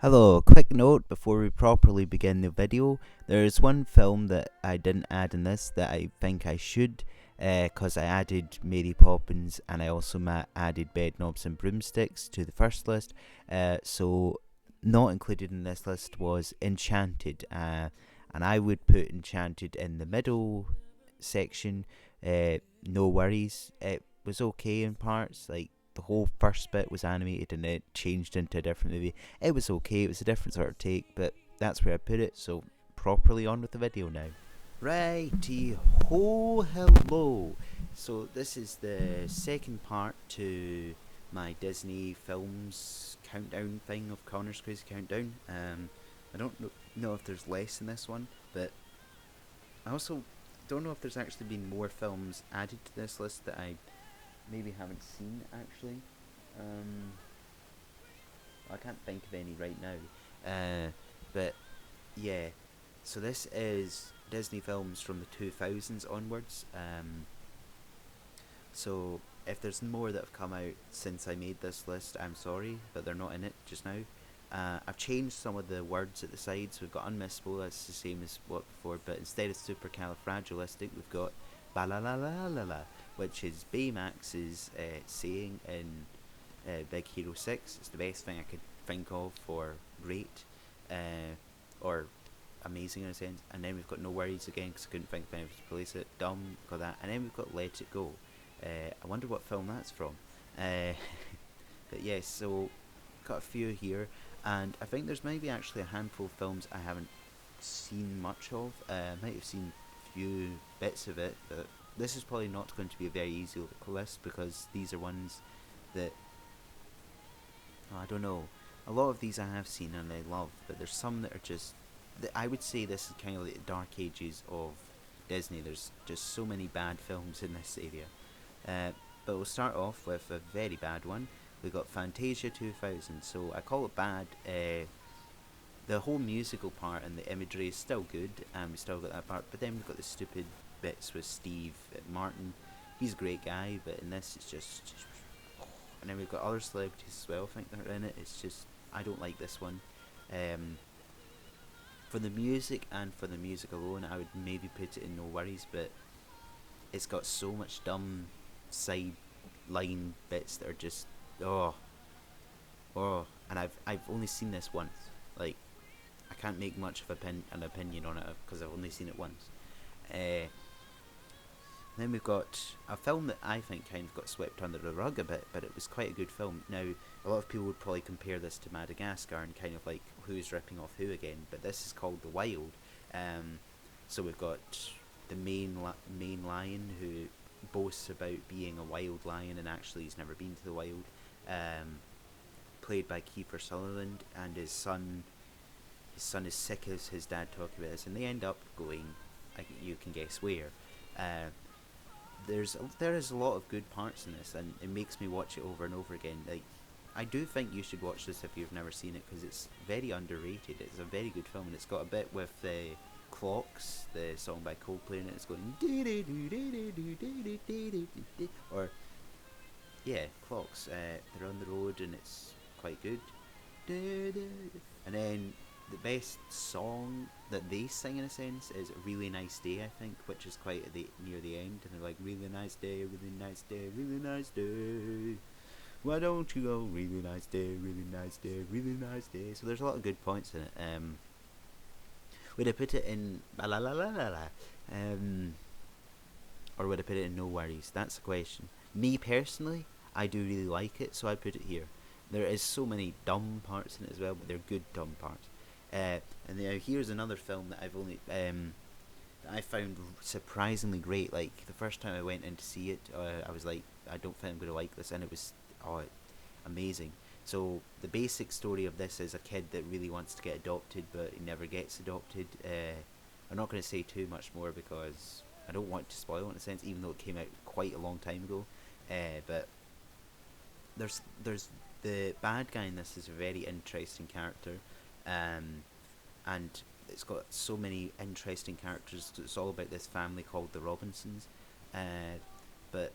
Hello, quick note before we properly begin the video. There's one film that I didn't add in this that I think I should, because I added Mary Poppins and I also added Bedknobs and Broomsticks to the first list. So, not included in this list was Enchanted, and I would put Enchanted in the middle section. No worries, it was okay in parts, like the whole first bit was animated and it changed into a different movie. It was okay, it was a different sort of take, but that's where I put it, so properly on with the video now. Righty ho, hello. So this is the second part to my Disney films countdown thing of Connor's Crazy Countdown. I don't know if there's less in this one, but I also don't know if there's actually been more films added to this list that I maybe haven't seen actually. Um, I can't think of any right now. But yeah, so this is Disney films from the 2000s onwards. So if there's more that have come out since I made this list, I'm sorry, but they're not in it just now. I've changed some of the words at the sides. We've got unmissable, that's the same as what before, but instead of supercalifragilistic, we've got ba la la la la la, which is Baymax's saying in Big Hero 6. It's the best thing I could think of for great, or amazing in a sense. And then we've got No Worries again, because I couldn't think of anything to replace it. Dumb, got that. And then we've got Let It Go. I wonder what film that's from. But yes, so got a few here, and I think there's maybe actually a handful of films I haven't seen much of. I might have seen a few bits of it, but this is probably not going to be a very easy list because these are ones that, oh, I don't know. A lot of these I have seen and I love, but there's some that are just. I would say this is kind of like the dark ages of Disney. There's just so many bad films in this area. But we'll start off with a very bad one. We got Fantasia 2000. So I call it bad. The whole musical part and the imagery is still good, and we still got that part. But then we've got the stupid bits with Steve Martin. He's a great guy, but in this it's just. And then we've got other celebrities as well. I think that are in it. It's just I don't like this one. For the music and for the music alone, I would maybe put it in No Worries, but it's got so much dumb side line bits that are just oh oh, and I've only seen this once. Like I can't make much of an opinion on it because I've only seen it once. Then we've got a film that I think kind of got swept under the rug a bit, but it was quite a good film. Now, a lot of people would probably compare this to Madagascar and kind of like who's ripping off who again, but this is called The Wild. So we've got the main lion who boasts about being a wild lion and actually he's never been to the wild. Played by Kiefer Sutherland, and his son is sick as his dad talking about this, and they end up going, you can guess where. There is a lot of good parts in this, and it makes me watch it over and over again. Like, I do think you should watch this if you've never seen it because it's very underrated. It's a very good film, and it's got a bit with the Clocks, the song by Coldplay, and it's going or yeah, Clocks. They're on the road, and it's quite good. And then the best song that they sing in a sense is a Really Nice Day, I think, which is quite near the end, and they're like, really nice day, really nice day, really nice day, why don't you go, really nice day, really nice day, really nice day. So there's a lot of good points in it. Would I put it in la la la la la, or would I put it in No Worries? That's the question. Me personally, I do really like it, so I put it here. There is so many dumb parts in it as well, but they're good dumb parts. And now here's another film that that I found surprisingly great. Like the first time I went in to see it, I was like, I don't think I'm gonna like this, and it was amazing. So the basic story of this is a kid that really wants to get adopted, but he never gets adopted. I'm not gonna say too much more because I don't want to spoil it in a sense, even though it came out quite a long time ago. But there's the bad guy in this is a very interesting character, and it's got so many interesting characters. It's all about this family called the Robinsons, but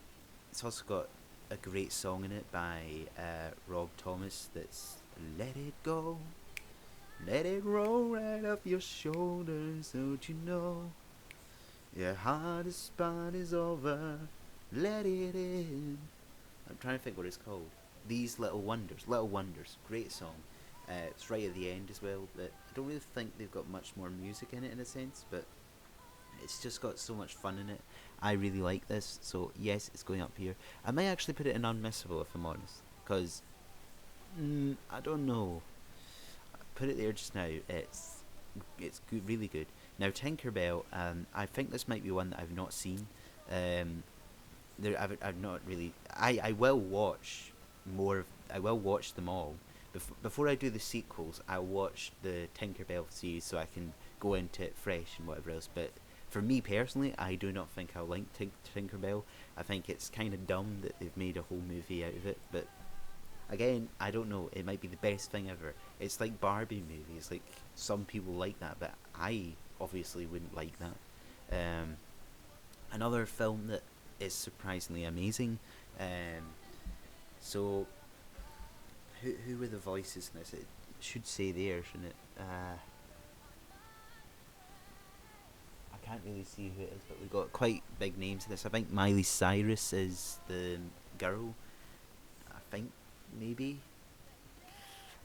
it's also got a great song in it by Rob Thomas. That's "Let It Go." Let it roll right up your shoulders, don't you know? Your hardest spot is over. Let it in. I'm trying to think what it's called. These Little Wonders. Little Wonders. Great song. It's right at the end as well. But I don't really think they've got much more music in it in a sense, but it's just got so much fun in it. I really like this, so yes, it's going up here. I might actually put it in unmissable if I'm honest, because I don't know. Put it there just now. It's good, really good. Now Tinkerbell, I think this might be one that I've not seen. Um, I've not really. I will watch more. I will watch them all. Before I do the sequels, I'll watch the Tinkerbell series so I can go into it fresh and whatever else. But for me personally, I do not think I'll like Tinkerbell. I think it's kind of dumb that they've made a whole movie out of it. But again, I don't know. It might be the best thing ever. It's like Barbie movies. Like some people like that, but I obviously wouldn't like that. Um, Another film that is surprisingly amazing. Um, so who were the voices in this? It should say there, shouldn't it? I can't really see who it is, but we've got quite big names in this. I think Miley Cyrus is the girl. I think maybe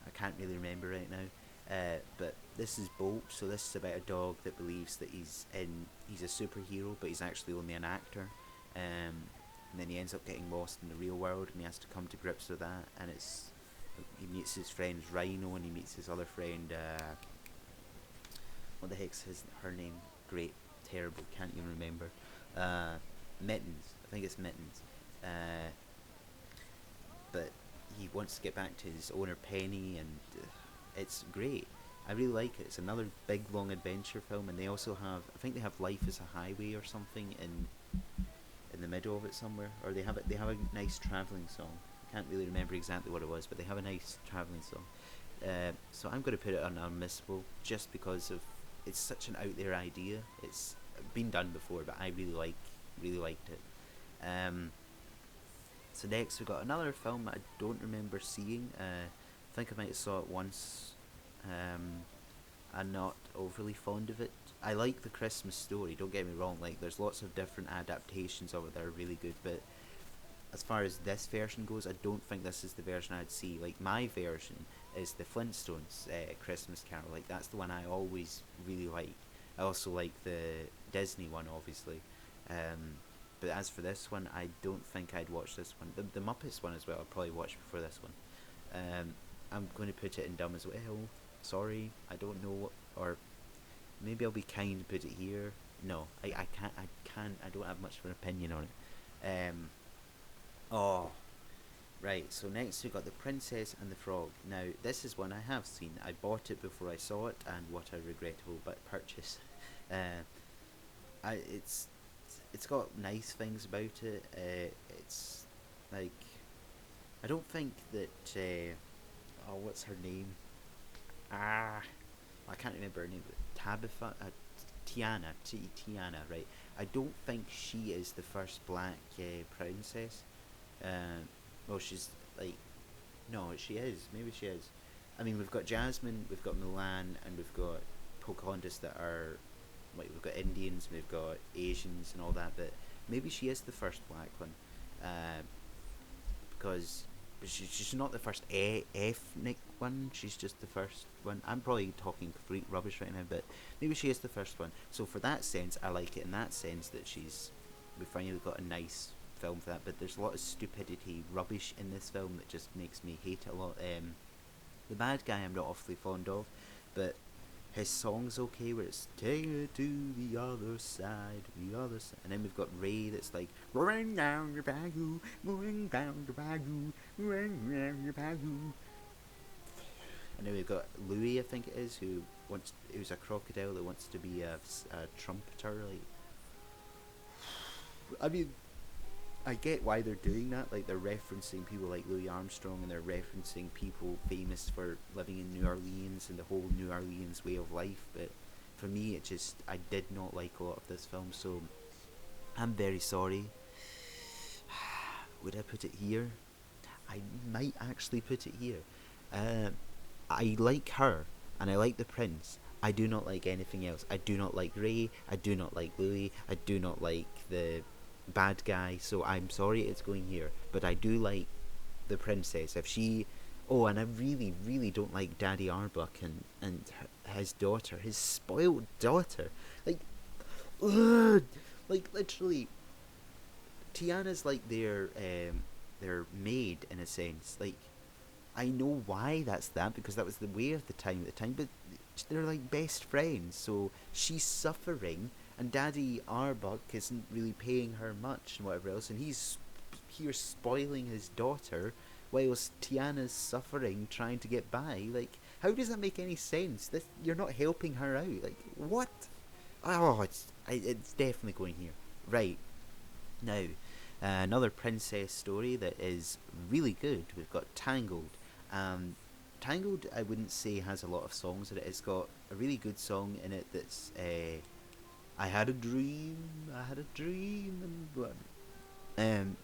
I can't really remember right now. But this is Bolt, so this is about a dog that believes that he's a superhero, but he's actually only an actor. And then he ends up getting lost in the real world, and he has to come to grips with that. And he meets his friend Rhino, and he meets his other friend. What the heck's her name? Great, terrible, can't even remember. Mittens, I think it's Mittens. But he wants to get back to his owner Penny, and it's great. I really like it. It's another big long adventure film, and they also have, I think they have Life is a Highway or something in the middle of it somewhere, or they have a nice traveling song. I can't really remember exactly what it was, but they have a nice traveling song. So I'm going to put it on unmissable just because of it's such an out there idea. It's been done before, but I really liked it. So next we got another film that I don't remember seeing. I think I might have saw it once. I'm not overly fond of it. I like the Christmas Story. Don't get me wrong. Like there's lots of different adaptations of it that are really good, but as far as this version goes, I don't think this is the version I'd see. Like my version is the Flintstones Christmas Carol. Like that's the one I always really like. I also like the Disney one, obviously. But as for this one, I don't think I'd watch this one. The Muppets one as well, I'd probably watch before this one. I'm going to put it in dumb as well. Sorry, I don't know what, or maybe I'll be kind and put it here. No, I can't, I don't have much of an opinion on it. Oh, right, so next we got The Princess and the Frog. Now, this is one I have seen. I bought it before I saw it, and what a regrettable purchase. It's got nice things about it. It's like I don't think that. What's her name? I can't remember her name. Tabitha, Tiana, right? I don't think she is the first black princess. Well, she's like, no, she is. Maybe she is. I mean, we've got Jasmine, we've got Mulan, and we've got Pocahontas that are like we've got Indians, we've got Asians and all that, but maybe she is the first black one, because she's not the first ethnic one. She's just the first one. I'm probably talking complete rubbish right now, but maybe she is the first one. So for that sense, I like it. In that sense, that we finally got a nice film for that. But there's a lot of stupidity, rubbish in this film that just makes me hate it a lot. The bad guy I'm not awfully fond of, but his song's okay, where it's take it to the other side, and then we've got Ray that's like rolling down your bagoo, moving down your bagoo, rolling down your bagoo. And then we've got Louis, I think it is, who's a crocodile that wants to be a trumpeter. Like, I mean, I get why they're doing that. Like they're referencing people like Louis Armstrong, and they're referencing people famous for living in New Orleans and the whole New Orleans way of life. But for me, I did not like a lot of this film, so I'm very sorry. Would I put it here? I might actually put it here. I like her. and I like the prince. I do not like anything else. I do not like Ray. I do not like Louis. I do not like the bad guy. So I'm sorry it's going here, but I do like the princess. If she, oh, and I really, really don't like Daddy Arbuck and his daughter, his spoiled daughter. Like, ugh, like literally, Tiana's like their maid in a sense. Like, I know why that's that because that was the way of the time at the time, but they're like best friends. So she's suffering, and Daddy Arbuck isn't really paying her much and whatever else, and he's here spoiling his daughter whilst Tiana's suffering trying to get by. Like, how does that make any sense? This, you're not helping her out. Like, what? Oh, it's definitely going here. Right now, another princess story that is really good. We've got Tangled. Um, Tangled, I wouldn't say has a lot of songs in it. It's got a really good song in it that's I had a dream, I had a dream, and blah. Um,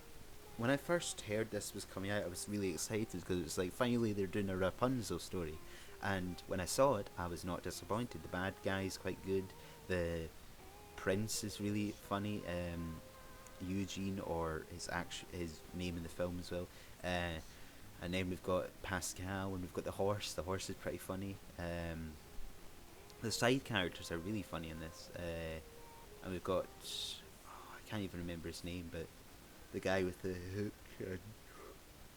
when I first heard this was coming out, I was really excited because it was like finally they're doing a Rapunzel story. And when I saw it, I was not disappointed. The bad guy is quite good. The prince is really funny. Eugene, or his name in the film as well. And then we've got Pascal, and we've got the horse. The horse is pretty funny. The side characters are really funny in this. And we've got, oh, I can't even remember his name, but the guy with the hook.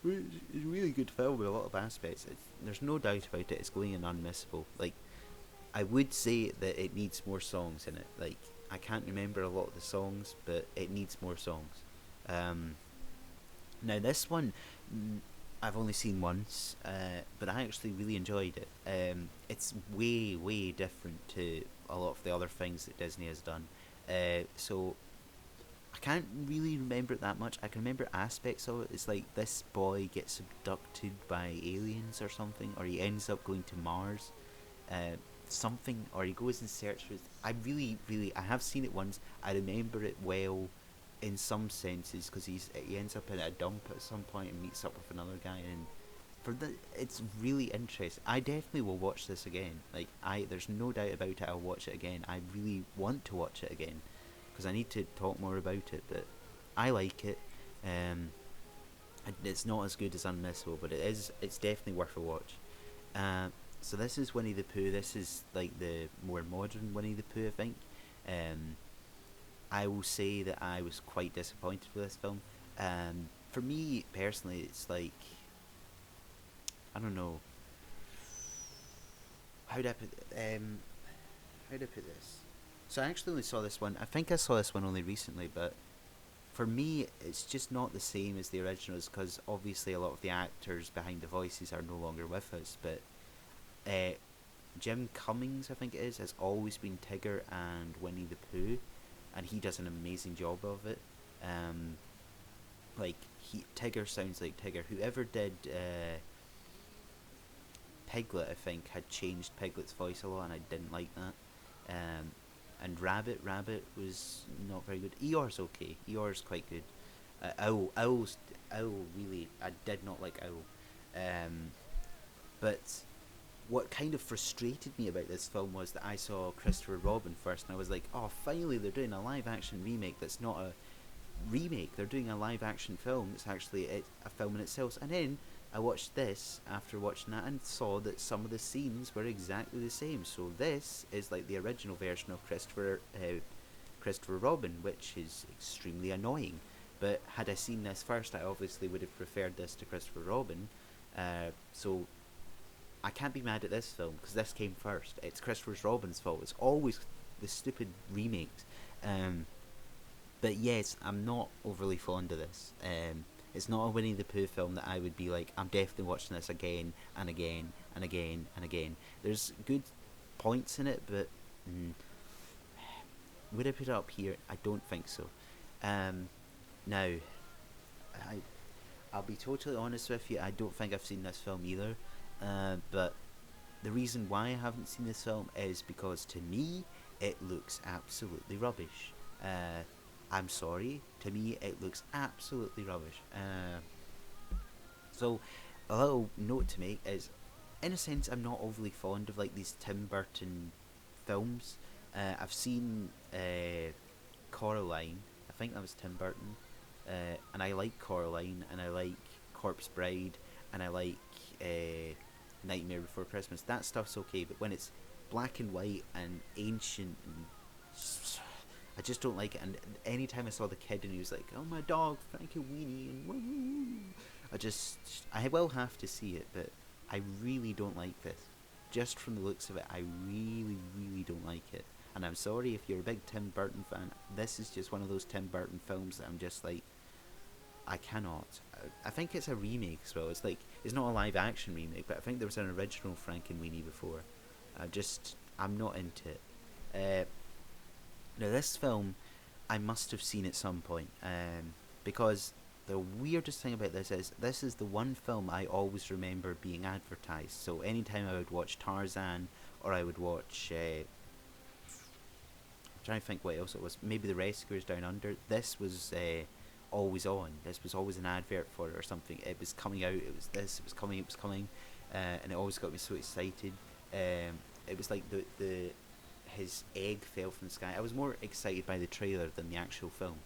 It's a really good film with a lot of aspects. There's no doubt about it. It's going in unmissable. Like, I would say that it needs more songs in it. Like, I can't remember a lot of the songs, but it needs more songs. Um, Now this one, I've only seen once, but I actually really enjoyed it. It's way, way different to a lot of the other things that Disney has done. So I can't really remember it that much. I can remember aspects of it. It's like this boy gets abducted by aliens or something, or he ends up going to Mars. Something, or he goes and searches. I have seen it once. I remember it well in some senses because he ends up in a dump at some point and meets up with another guy, and it's really interesting. I definitely will watch this again. Like, there's no doubt about it. I'll watch it again. I really want to watch it again because I need to talk more about it. But I like it. Um, it's not as good as Unmissable, but it's definitely worth a watch. So this is Winnie the Pooh. This is like the more modern Winnie the Pooh, I think. Um, I will say that I was quite disappointed with this film. For me personally, it's like, I don't know how do I put how do I put this. So I actually only saw this one. I think I saw this one only recently, but for me, it's just not the same as the originals because obviously a lot of the actors behind the voices are no longer with us. But uh, Jim Cummings, I think it is, has always been Tigger and Winnie the Pooh, and he does an amazing job of it. Um, like Tigger sounds like Tigger. Whoever did Piglet, I think, had changed Piglet's voice a lot, and I didn't like that. And Rabbit was not very good. Eeyore's okay. Eeyore's quite good. Owl, really, I did not like Owl. But what kind of frustrated me about this film was that I saw Christopher Robin first, and I was like, oh, finally they're doing a live action remake that's not a remake. They're doing a live action film. It's actually a film in itself. And then I watched this after watching that and saw that some of the scenes were exactly the same. So this is like the original version of Christopher Robin, which is extremely annoying. But had I seen this first, I obviously would have preferred this to Christopher Robin. So I can't be mad at this film because this came first. It's Christopher Robin's fault. It's always the stupid remakes. But yes, I'm not overly fond of this. It's not a Winnie the Pooh film that I would be like, I'm definitely watching this again and again and again and again. There's good points in it, but would I put it up here? I don't think so. Now, I'll be totally honest with you, I don't think I've seen this film either. But the reason why I haven't seen this film is because to me, it looks absolutely rubbish. I'm sorry, to me it looks absolutely rubbish. So a little note to make is, in a sense, I'm not overly fond of like these Tim Burton films. I've seen Coraline. I think that was Tim Burton, and I like Coraline, and I like Corpse Bride, and I like Nightmare Before Christmas. That stuff's okay, but when it's black and white and ancient, and I just don't like it. And anytime I saw the kid and he was like, "Oh my dog, Frankie Weenie," and woo, I will have to see it, but I really don't like this. Just from the looks of it, I really, really don't like it. And I'm sorry if you're a big Tim Burton fan. This is just one of those Tim Burton films that I'm just like, I cannot. I think it's a remake as well. It's not a live action remake, but I think there was an original Frankenweenie before. I'm not into it. Now this film, I must have seen at some point, because the weirdest thing about this is the one film I always remember being advertised. So anytime I would watch Tarzan, or I would watch, I'm trying to think what else it was. Maybe The Rescuers Down Under. This was always on. This was always an advert for it or something. It was coming out. It was this. It was coming. It was coming, and it always got me so excited. It was like the his egg fell from the sky. I was more excited by the trailer than the actual film.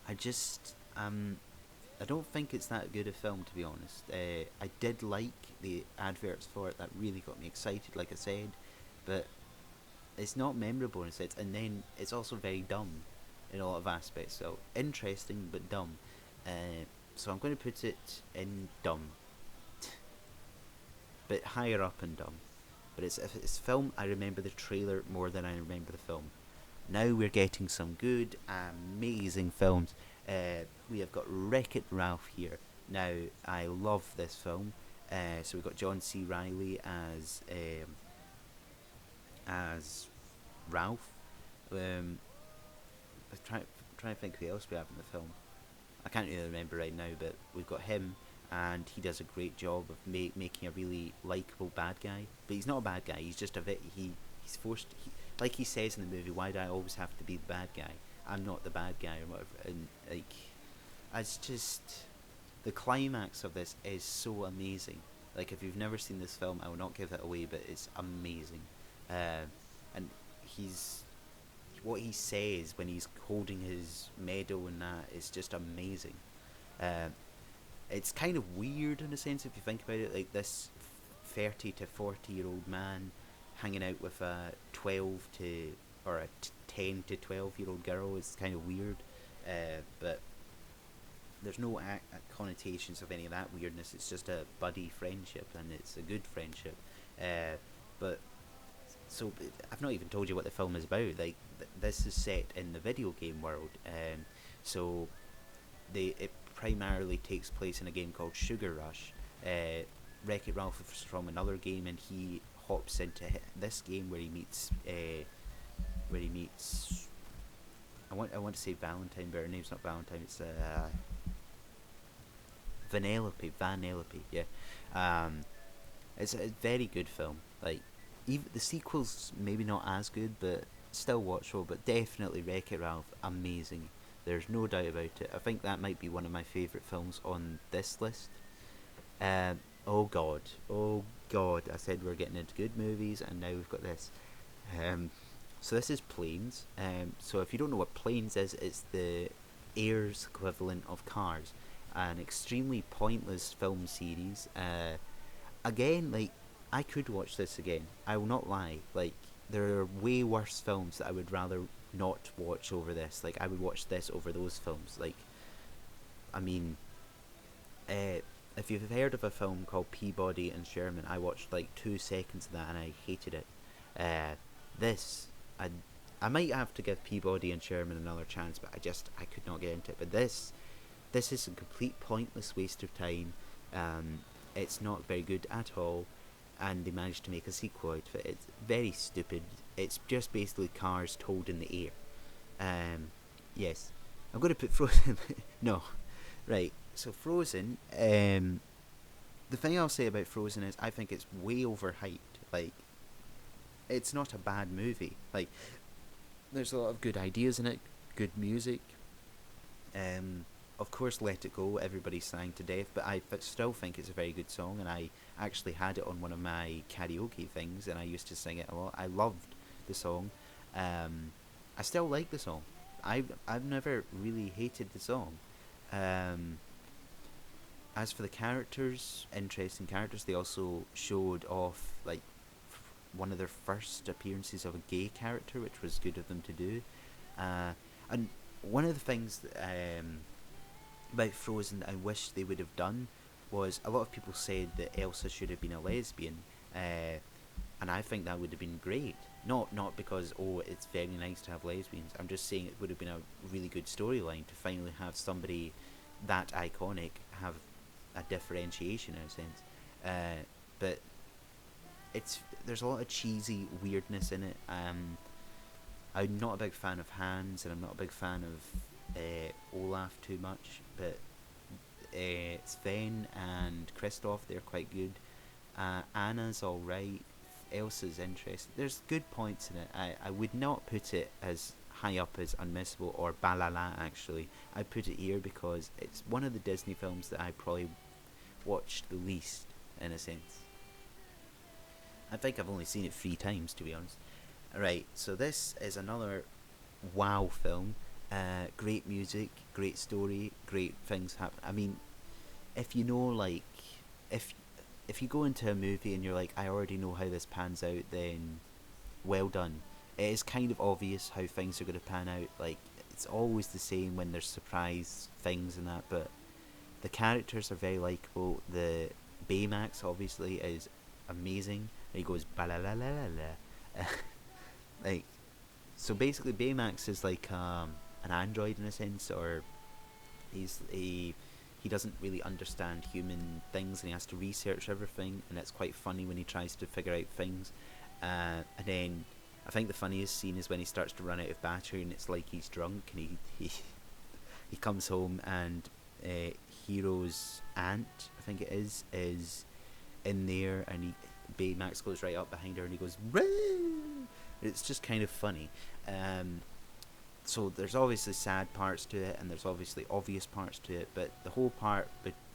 I just I don't think it's that good a film, to be honest. I did like the adverts for it. That really got me excited, like I said, but it's not memorable in a sense. And then it's also very dumb in a lot of aspects. So interesting but dumb. So I'm going to put it in dumb, but higher up in dumb. But if it's film, I remember the trailer more than I remember the film. Now we're getting some good, amazing films. We have got Wreck-It Ralph here. Now, I love this film. So we've got John C. Reilly as Ralph. I'm trying to think who else we have in the film. I can't really remember right now, but we've got him, and he does a great job of making a really likable bad guy. But he's not a bad guy. He's just he's forced. Like he says in the movie, why do I always have to be the bad guy? I'm not the bad guy or whatever. And like, it's just the climax of this is so amazing. Like, if you've never seen this film, I will not give it away, but it's amazing. And what he says when he's holding his medal and that is just amazing. It's kind of weird in a sense if you think about it. Like, this 30 to 40-year-old man hanging out with a 10 to 12-year-old girl is kind of weird, but there's no connotations of any of that weirdness. It's just a buddy friendship, and it's a good friendship. But so I've not even told you what the film is about. Like, this is set in the video game world, so it primarily takes place in a game called Sugar Rush. Wreck-It Ralph is from another game, and he hops into this game where he meets I want to say Valentine, but her name's not Valentine. It's Vanellope. Yeah. It's a very good film. Like, even the sequel's maybe not as good, but still watchable. But definitely Wreck-It Ralph, amazing. There's no doubt about it. I think that might be one of my favourite films on this list. Oh god, I said we're getting into good movies, and now we've got this. So this is Planes. So if you don't know what Planes is, it's the Air's equivalent of Cars. An extremely pointless film series. Again, like, I could watch this again. I will not lie. Like, there are way worse films that I would rather not watch over this. Like, I would watch this over those films. Like, I mean, if you've heard of a film called Peabody and Sherman, I watched like 2 seconds of that and I hated it. I might have to give Peabody and Sherman another chance, but I could not get into it. But this is a complete pointless waste of time. It's not very good at all, and they managed to make a sequel out of it. It's very stupid. It's just basically cars towed in the air. Yes, I'm going to put Frozen. No, right. So Frozen. The thing I'll say about Frozen is I think it's way overhyped. Like, it's not a bad movie. Like, there's a lot of good ideas in it, good music. of course, Let It Go, everybody sang to death, but I still think it's a very good song, and I actually had it on one of my karaoke things, and I used to sing it a lot. I loved the song. Um, I still like the song. I've never really hated the song. Um, as for the characters, interesting characters, they also showed off like one of their first appearances of a gay character, which was good of them to do. Uh, and one of the things about Frozen that I wish they would have done was a lot of people said that Elsa should have been a lesbian, and I think that would have been great. Not because it's very nice to have lesbians. I'm just saying it would have been a really good storyline to finally have somebody that iconic have a differentiation in a sense. But it's there's a lot of cheesy weirdness in it. I'm not a big fan of Hans, and I'm not a big fan of Olaf too much, but Sven and Kristoff, they're quite good. Anna's alright. Elsa's interesting. There's good points in it. I would not put it as high up as Unmissable or Balala, actually. I put it here because it's one of the Disney films that I probably watched the least, in a sense. I think I've only seen it 3 times, to be honest. Right, so this is another wow film. Great music, great story, great things happen. I mean, if you know, like, if if you go into a movie and you're like, I already know how this pans out, then well done. It is kind of obvious how things are going to pan out. Like, it's always the same when there's surprise things and that, but the characters are very likable. The Baymax obviously is amazing. He goes balalalala. Like, so basically Baymax is like an android in a sense, or he doesn't really understand human things, and he has to research everything, and it's quite funny when he tries to figure out things. And then I think the funniest scene is when he starts to run out of battery, and it's like he's drunk, and he comes home, and Hero's aunt, I think it is in there, and Baymax goes right up behind her, and he goes, "Woo!" It's just kind of funny. Um, so there's obviously sad parts to it, and there's obviously obvious parts to it, but the whole part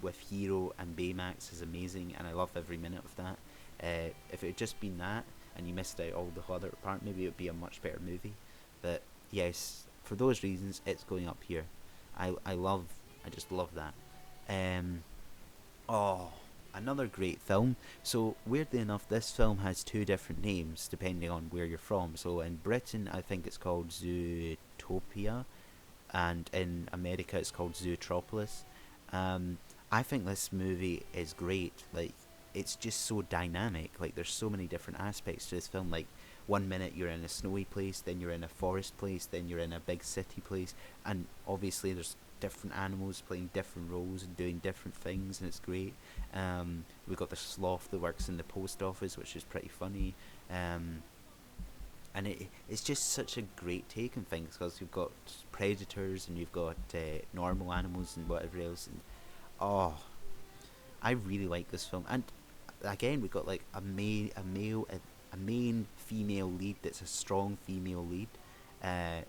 with Hero and Baymax is amazing, and I love every minute of that. If it had just been that, and you missed out all the other part, maybe it would be a much better movie. But yes, for those reasons, it's going up here. I just love that. Um, Oh, another great film. So, weirdly enough, this film has 2 different names depending on where you're from. So, in Britain, I think it's called Zootopia, and in America, it's called Zootropolis. Um, I think this movie is great. Like, it's just so dynamic. Like, there's so many different aspects to this film. Like, 1 minute you're in a snowy place, then you're in a forest place, then you're in a big city place, and obviously there's different animals playing different roles and doing different things, and it's great. We've got the sloth that works in the post office, which is pretty funny. Um, and it's just such a great take on things because you've got predators and you've got normal animals and whatever else. And oh, I really like this film. And again, we've got like a main female lead that's a strong female lead.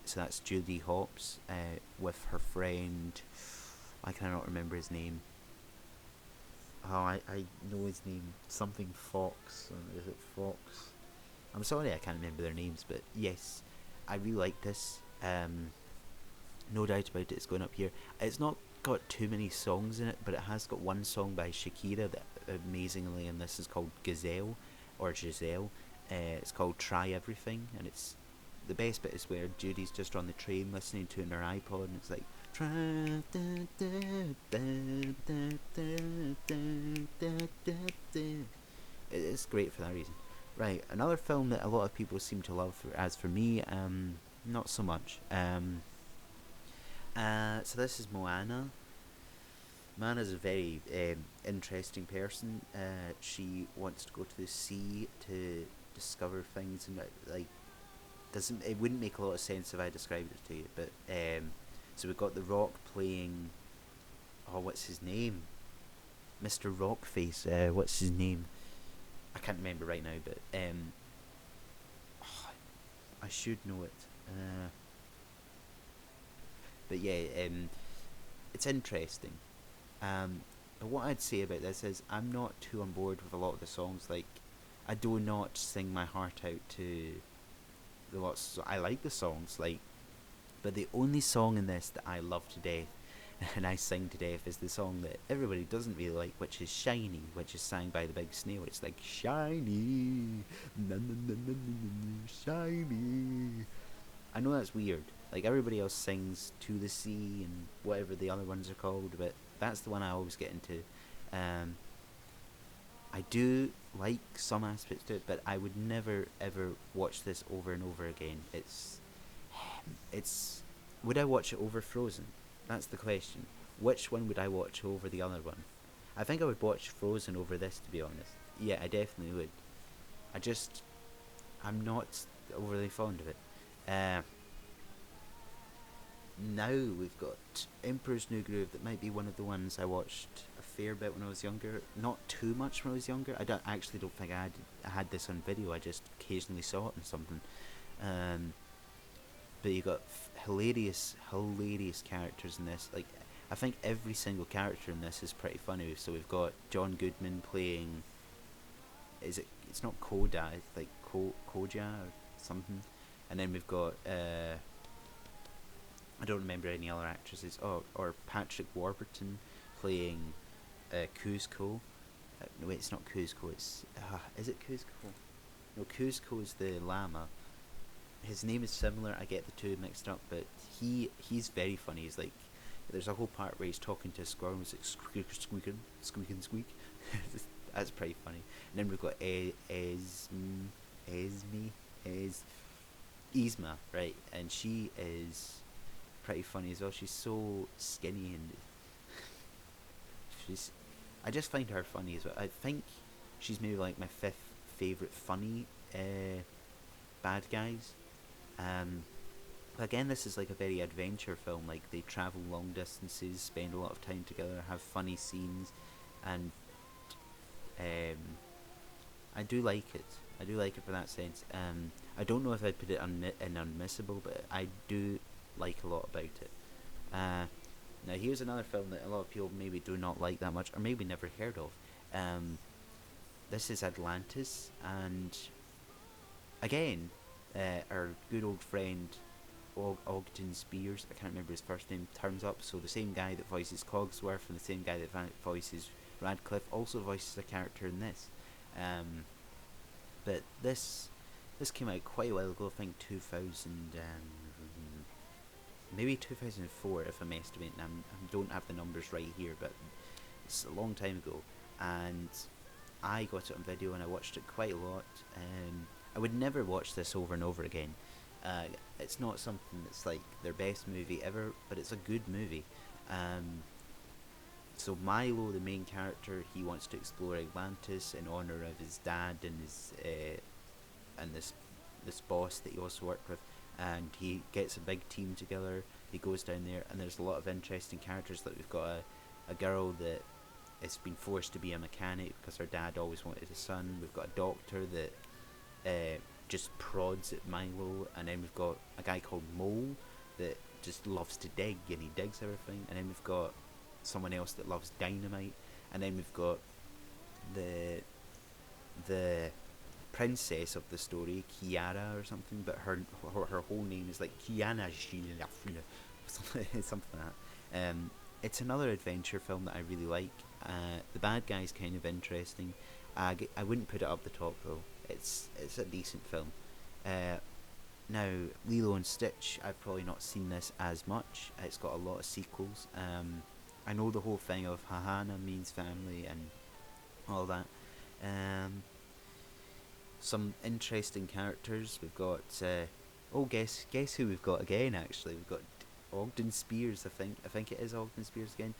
So that's Judy Hopps with her friend. I cannot remember his name. Oh, I know his name. Something Fox. Is it Fox? I'm sorry, I can't remember their names, but yes, I really like this. No doubt about it, it's going up here. It's not got too many songs in it, but it has got one song by Shakira that amazingly, and this is called Gazelle or Giselle. It's called Try Everything, and it's the best bit is where Judy's just on the train listening to it on her iPod, and it's like try. It's great for that reason. Right, another film that a lot of people seem to love. As for me, not so much. So this is Moana. Moana's a very interesting person. She wants to go to the sea to discover things, and like doesn't it wouldn't make a lot of sense if I described it to you. But so we've got The Rock playing. Oh, what's his name? Mr. Rockface. What's his name? I can't remember right now, but oh, I should know it. But yeah, it's interesting. But what I'd say about this is I'm not too on board with a lot of the songs. Like, I do not sing my heart out to the lots. I like the songs, like, but the only song in this that I love to death and I sing to death is the song that everybody doesn't really like, which is Shiny, which is sang by the Big Snail. It's like Shiny, na na na na na na, Shiny. I know that's weird. Like everybody else sings To the Sea and whatever the other ones are called, but that's the one I always get into. Um, I do like some aspects to it, but I would never ever watch this over and over again. It's. Would I watch it over Frozen? That's the question. Which one would I watch over the other one? I think I would watch Frozen over this, to be honest. Yeah, I definitely would. I just, I'm not overly fond of it. Uh, Now we've got Emperor's New Groove. That might be one of the ones I watched a fair bit when I was younger. Not too much when I was younger. Actually don't think I had this on video. I just occasionally saw it on something. Um, but you got hilarious characters in this. Like, I think every single character in this is pretty funny. So we've got John Goodman playing. Is it? It's not Koda. It's like Koja or something. And then we've got. I don't remember any other actresses. Oh, or Patrick Warburton playing Kuzco. No, wait, it's not Kuzco. It's is it Kuzco? No, Kuzco is the llama. His name is similar. I get the two mixed up, but he's very funny. He's like, there's a whole part where he's talking to a squirrel. He's like squeaking, squeak. That's pretty funny. And then we've got Yzma, right? And she is pretty funny as well. She's so skinny and she's. I just find her funny as well. I think she's maybe like my fifth favorite funny bad guys. Again, this is like a very adventure film. Like they travel long distances, spend a lot of time together, have funny scenes, and I do like it. I do like it for that sense. I don't know if I'd put it in unmissable, but I do like a lot about it. Now here's another film that a lot of people maybe do not like that much, or maybe never heard of. This is Atlantis, and again, our good old friend Ogden Spears, I can't remember his first name, turns up. So the same guy that voices Cogsworth and the same guy that voices Radcliffe also voices a character in this. But this came out quite a while ago. I think 2000, maybe 2004 if I'm estimating. I don't have the numbers right here, but it's a long time ago. And I got it on video and I watched it quite a lot. I would never watch this over and over again. It's not something that's like their best movie ever, but it's a good movie. So Milo, the main character, he wants to explore Atlantis in honor of his dad and his and this boss that he also worked with, and he gets a big team together. He goes down there, and there's a lot of interesting characters. Like we've got a girl that has been forced to be a mechanic because her dad always wanted a son. We've got a doctor that just prods at Milo, and then we've got a guy called Mole that just loves to dig and he digs everything, and then we've got someone else that loves dynamite, and then we've got the princess of the story, Kiara or something, but her whole name is like Kiana something like that. It's another adventure film that I really like. The bad guy's kind of interesting. I wouldn't put it up the top though. It's a decent film. Now Lilo and Stitch, I've probably not seen this as much. It's got a lot of sequels. I know the whole thing of Hahana means family and all that. Some interesting characters. We've got guess who we've got again? Actually, we've got Ogden Spears. I think it is Ogden Spears again.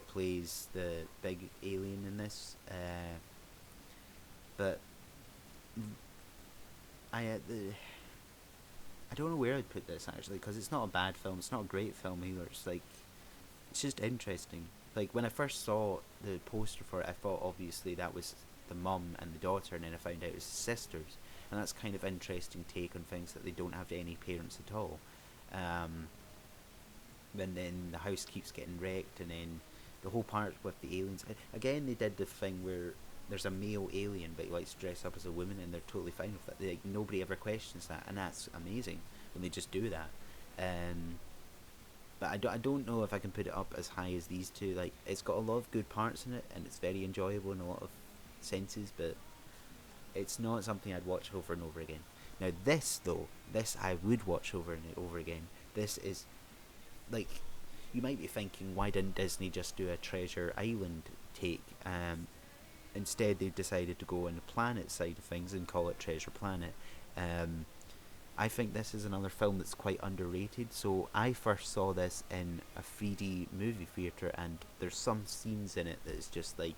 Plays the big alien in this. But I don't know where I'd put this actually, because it's not a bad film. It's not a great film either. It's just interesting. Like when I first saw the poster for it, I thought obviously that was the mum and the daughter, and then I found out it was sisters, and that's kind of interesting take on things that they don't have any parents at all. and then the house keeps getting wrecked, and then the whole part with the aliens. Again, they did the thing where there's a male alien, but he likes to dress up as a woman, and they're totally fine with that. Like, nobody ever questions that, and that's amazing when they just do that. But I don't know if I can put it up as high as these two. Like, it's got a lot of good parts in it, and it's very enjoyable in a lot of senses, but it's not something I'd watch over and over again. Now, this though, this I would watch over and over again. This is like, you might be thinking, why didn't Disney just do a Treasure Island take? Instead, they decided to go on the planet side of things and call it Treasure Planet. Um, I think this is another film that's quite underrated. So I first saw this in a 3D movie theater, and there's some scenes in it that's just like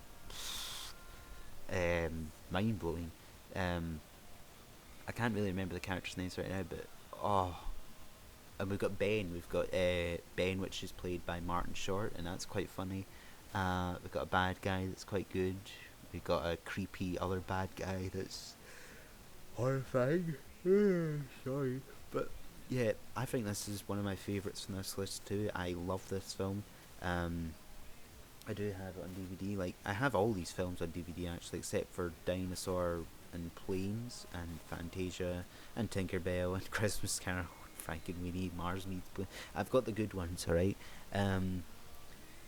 mind blowing. Um, I can't really remember the characters' names right now, but oh, and we've got Ben. We've got Ben, which is played by Martin Short, and that's quite funny. We've got a bad guy that's quite good. We've got a creepy other bad guy that's horrifying. Sorry, but yeah, I think this is one of my favourites from this list too. I love this film. Um, I do have it on DVD. Like, I have all these films on DVD actually, except for Dinosaur and Planes and Fantasia and Tinkerbell and Christmas Carol, Frankenweenie, Mars Needs Plane. I've got the good ones, alright.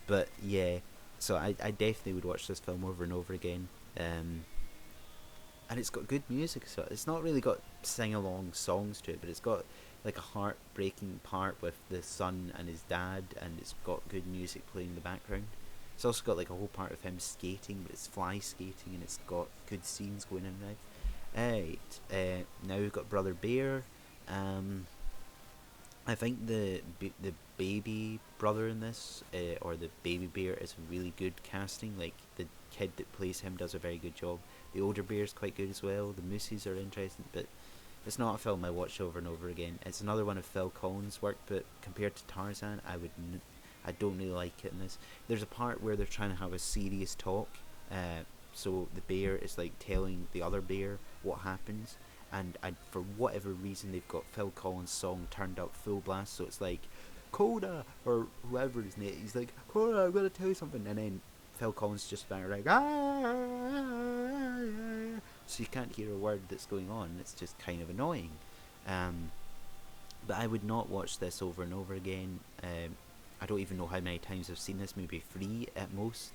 But yeah, so I definitely would watch this film over and over again. And it's got good music, so it's not really got sing along songs to it, but it's got like a heartbreaking part with the son and his dad, and it's got good music playing in the background. It's also got like a whole part of him skating, but it's fly skating, and it's got good scenes going in and out. Right, now we've got Brother Bear. I think the baby brother in this, or the baby bear, is really good casting. Like, the kid that plays him does a very good job. The older bear is quite good as well. The mooses are interesting, but it's not a film I watch over and over again. It's another one of Phil Collins' work, but compared to Tarzan, I don't really like it in this. There's a part where they're trying to have a serious talk, so the bear is like telling the other bear what happens, and for whatever reason they've got Phil Collins' song turned up full blast, so it's like Coda or whoever his name. He's like, Coda, I'm gonna tell you something, and then Phil Collins just about like so you can't hear a word that's going on. It's just kind of annoying. But I would not watch this over and over again. I don't even know how many times I've seen this. Maybe 3 at most.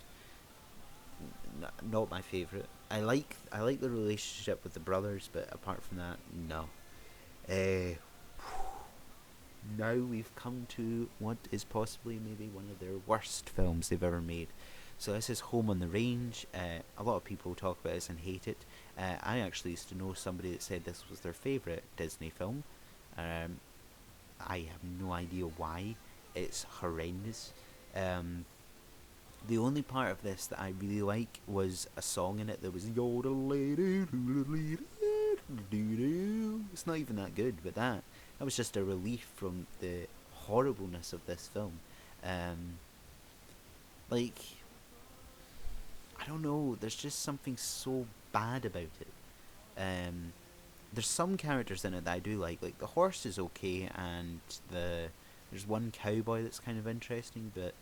Not my favourite. I like the relationship with the brothers, but apart from that, no. Now we've come to what is possibly maybe one of their worst films they've ever made. So this is Home on the Range. A lot of people talk about this and hate it. I actually used to know somebody that said this was their favourite Disney film. I have no idea why. It's horrendous. The only part of this that I really like was a song in it that was it's not even that good, but that was just a relief from the horribleness of this film. Like, I don't know, there's just something so bad about it. There's some characters in it that I do like the horse is okay, and there's one cowboy that's kind of interesting, but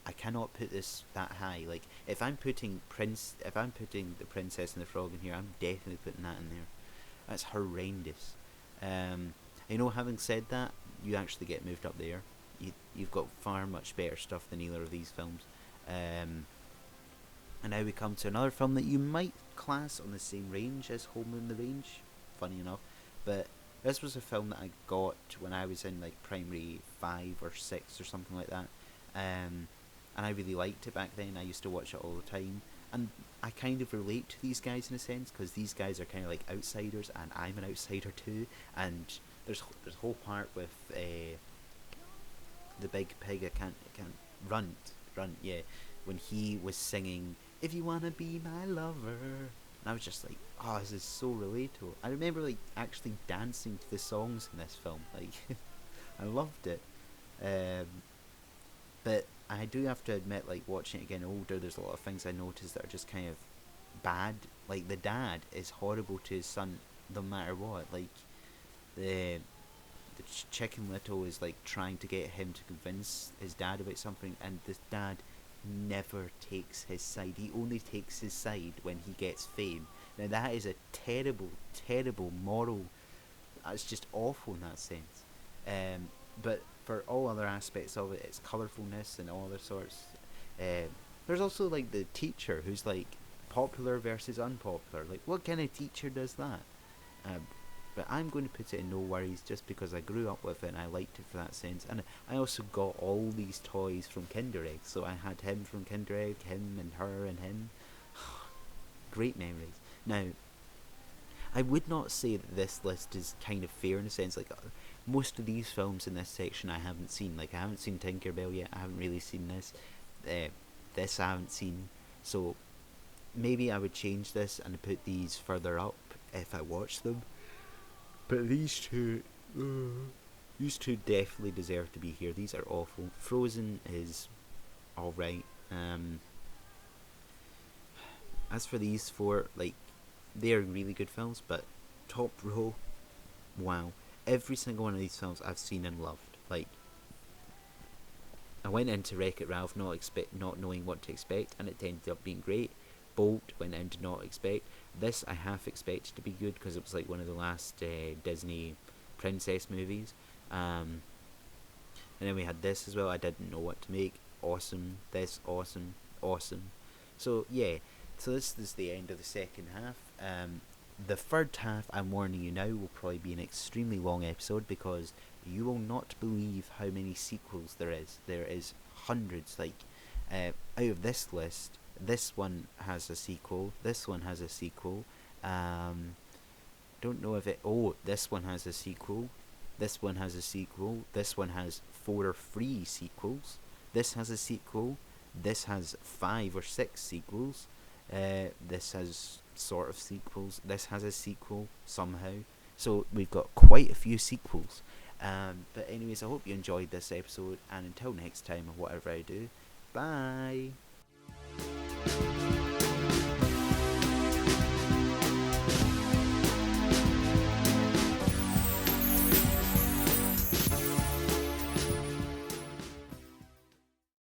I cannot put this that high. Like, if I'm putting the Princess and the Frog in here, I'm definitely putting that in there. That's horrendous. Having said that, you actually get moved up there. You've got far much better stuff than either of these films. And now we come to another film that you might class on the same range as Home on the Range, funny enough. But this was a film that I got when I was in like primary 5 or 6 or something like that. And I really liked it back then. I used to watch it all the time. And I kind of relate to these guys in a sense, because these guys are kind of like outsiders, and I'm an outsider too. And there's a whole part with the big pig. I can't runt, yeah. When he was singing, "If you wanna be my lover," and I was just like, oh, this is so relatable. I remember like actually dancing to the songs in this film. Like, I loved it. But I do have to admit, like, watching it again older, there's a lot of things I noticed that are just kind of bad. Like, the dad is horrible to his son no matter what. Like, the the Chicken Little is like trying to get him to convince his dad about something, and this dad never takes his side. He only takes his side when he gets fame. Now that is a terrible, terrible moral. It's just awful in that sense. But for all other aspects of it, its colourfulness and all other sorts. Uh, there's also like the teacher who's like popular versus unpopular. Like, what kind of teacher does that? Um, but I'm going to put it in no worries just because I grew up with it and I liked it for that sense. And I also got all these toys from Kinder Egg. So I had him from Kinder Egg, him and her and him. Great memories. Now, I would not say that this list is kind of fair in a sense. Like, most of these films in this section I haven't seen. Like, I haven't seen Tinkerbell yet. I haven't really seen this. This I haven't seen. So maybe I would change this and put these further up if I watch them. But these two definitely deserve to be here. These are awful. Frozen is alright. As for these four, like, they are really good films, but Top Row, wow. Every single one of these films I've seen and loved. Like, I went into Wreck-It Ralph not knowing what to expect, and it ended up being great. Bolt went in to not expect. This I half expected to be good because it was like one of the last Disney princess movies. And then we had this as well. I didn't know what to make. Awesome. This awesome. Awesome. So yeah. So this is the end of the second half. The third half, I'm warning you now, will probably be an extremely long episode because you will not believe how many sequels there is. There is hundreds. Like, out of this list, this one has a sequel. This one has a sequel. Don't know if it. Oh, this one has a sequel. This one has a sequel. This one has 4 or 3 sequels. This has a sequel. This has 5 or 6 sequels. This has sort of sequels. This has a sequel somehow. So we've got quite a few sequels. But anyways, I hope you enjoyed this episode. And until next time, or whatever I do, bye.